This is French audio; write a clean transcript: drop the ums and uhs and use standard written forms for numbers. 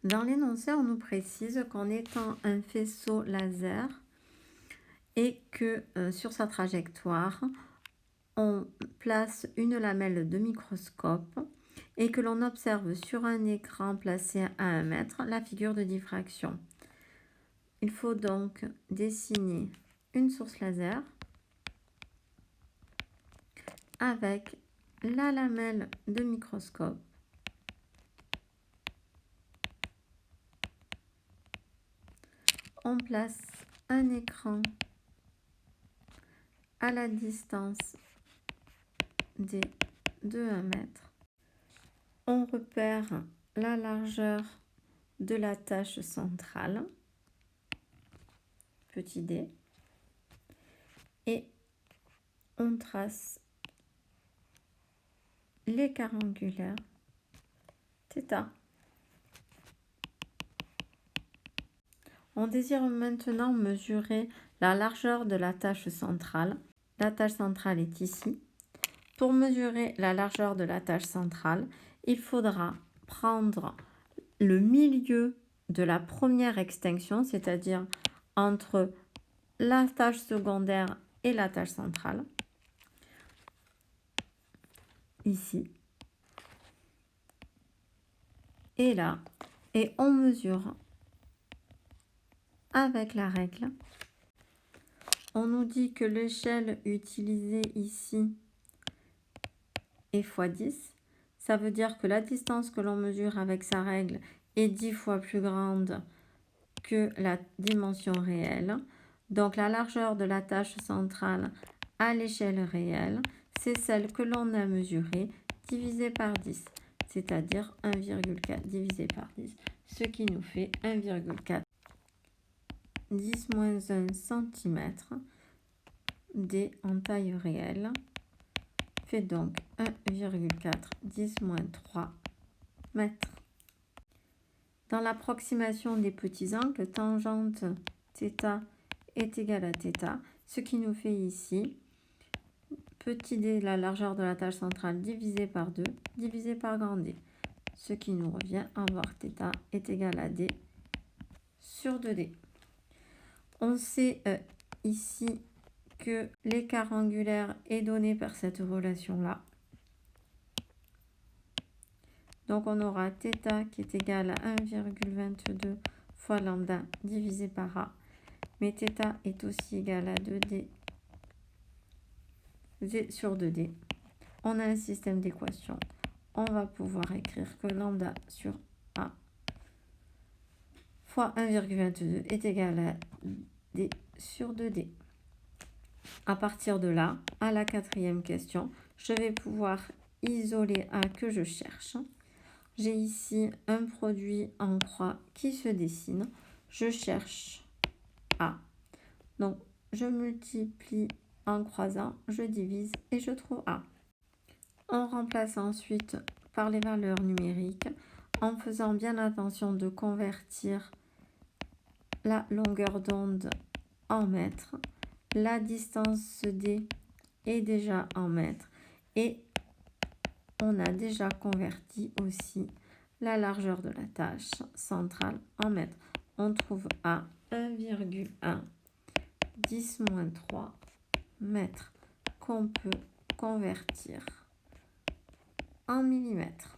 Dans l'énoncé, on nous précise qu'en étant un faisceau laser et que sur sa trajectoire, on place une lamelle de microscope et que l'on observe sur un écran placé à 1 mètre la figure de diffraction. Il faut donc dessiner une source laser avec la lamelle de microscope on place un écran à la distance de 1 mètre. On repère la largeur de la tâche centrale, petit d, et on trace l'écart angulaire θ. On désire maintenant mesurer la largeur de la tâche centrale. La tâche centrale est ici. Pour mesurer la largeur de la tâche centrale, il faudra prendre le milieu de la première extinction, c'est-à-dire entre la tâche secondaire et la tâche centrale, ici, et là, et on mesure avec la règle. On nous dit que l'échelle utilisée ici est x 10. Ça veut dire que la distance que l'on mesure avec sa règle est 10 fois plus grande que la dimension réelle. Donc la largeur de la tâche centrale à l'échelle réelle, c'est celle que l'on a mesurée divisée par 10, c'est-à-dire 1,4 divisé par 10, ce qui nous fait 1,4 10-1 cm d en taille réelle, fait donc 1,4 10-3 mètres. Dans l'approximation des petits angles, tangente θ est égale à θ, ce qui nous fait ici petit d, la largeur de la tâche centrale divisé par 2, divisé par grand D, ce qui nous revient à voir θ est égal à d sur 2d. On sait ici que l'écart angulaire est donné par cette relation-là. Donc on aura θ qui est égal à 1,22 fois lambda divisé par A. Mais θ est aussi égal à 2D sur 2D. On a un système d'équations. On va pouvoir écrire que lambda sur A fois 1,22 est égal à D sur 2D. À partir de là, à la quatrième question, je vais pouvoir isoler A que je cherche. J'ai ici un produit en croix qui se dessine. Je cherche A. Donc, je multiplie en croisant, je divise et je trouve A. On remplace ensuite par les valeurs numériques en faisant bien attention de convertir la longueur d'onde en mètres. La distance D est déjà en mètres et on a déjà converti aussi la largeur de la tâche centrale en mètres. On trouve à 1,1 10-3 mètres qu'on peut convertir en millimètres.